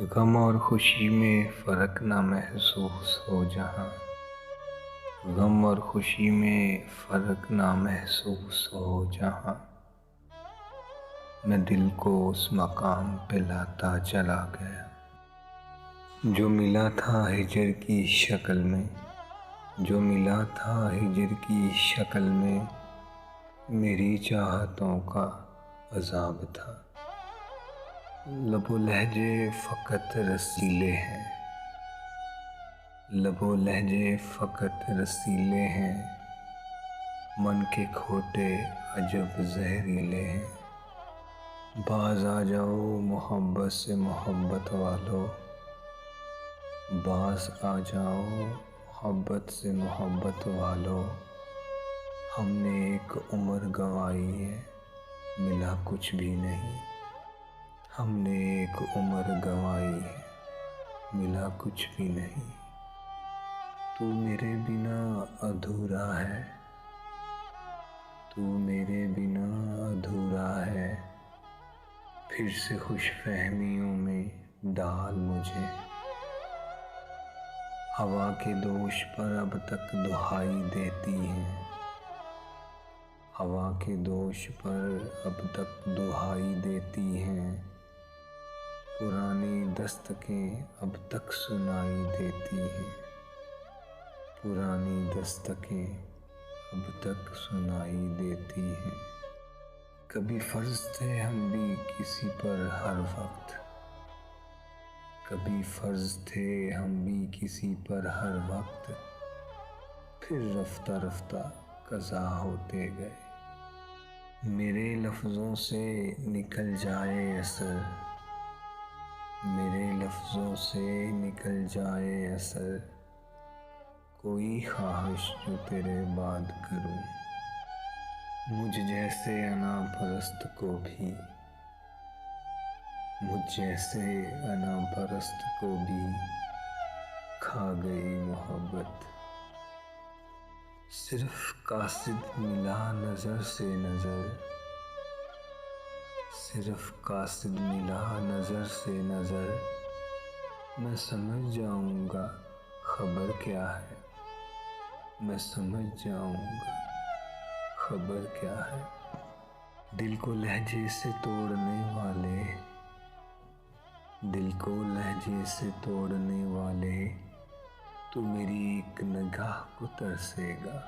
गम और खुशी में फ़र्क ना महसूस हो जहाँ, गम और खुशी में फ़र्क ना महसूस हो जहाँ, मैं दिल को उस मकाम पे लाता चला गया जो मिला था हिजर की शक्ल में, जो मिला था हिजर की शक्ल में। मेरी चाहतों का अज़ाब था। लबो लहजे फ़कत रसीले हैं, लबो लहजे फ़कत रसीले हैं, मन के खोटे अजब जहरीले हैं। बाज़ आ जाओ मोहब्बत से मोहब्बत वालों, बाज़ आ जाओ मोहब्बत से मोहब्बत वालों। हमने एक उम्र गंवाई है, मिला कुछ भी नहीं। हमने एक उम्र गंवाई है, मिला कुछ भी नहीं। तू मेरे बिना अधूरा है, तू मेरे बिना अधूरा है। फिर से खुशफहमियों में डाल मुझे। हवा के दोष पर अब तक दुहाई देती हैं, हवा के दोष पर अब तक दुहाई देती हैं। पुरानी दस्तकें अब तक सुनाई देती हैं, पुरानी दस्तकें अब तक सुनाई देती हैं। कभी फ़र्ज़ थे हम भी किसी पर हर वक्त, कभी फ़र्ज़ थे हम भी किसी पर हर वक्त। फिर रफ्ता रफ्ता क़ज़ा होते गए। मेरे लफ्ज़ों से निकल जाए असर, मेरे लफ्ज़ों से निकल जाए असर। कोई ख्वाहिश जो तेरे बाद करूं, मुझ जैसे अना परस्त को भी, मुझ जैसे अना परस्त को भी खा गई मोहब्बत। सिर्फ कासिद मिला नज़र से नज़र, सिर्फ कासिद मिला नज़र से नज़र। मैं समझ जाऊंगा खबर क्या है, मैं समझ जाऊंगा खबर क्या है। दिल को लहजे से तोड़ने वाले, दिल को लहजे से तोड़ने वाले, तू मेरी एक निगाह को तरसेगा।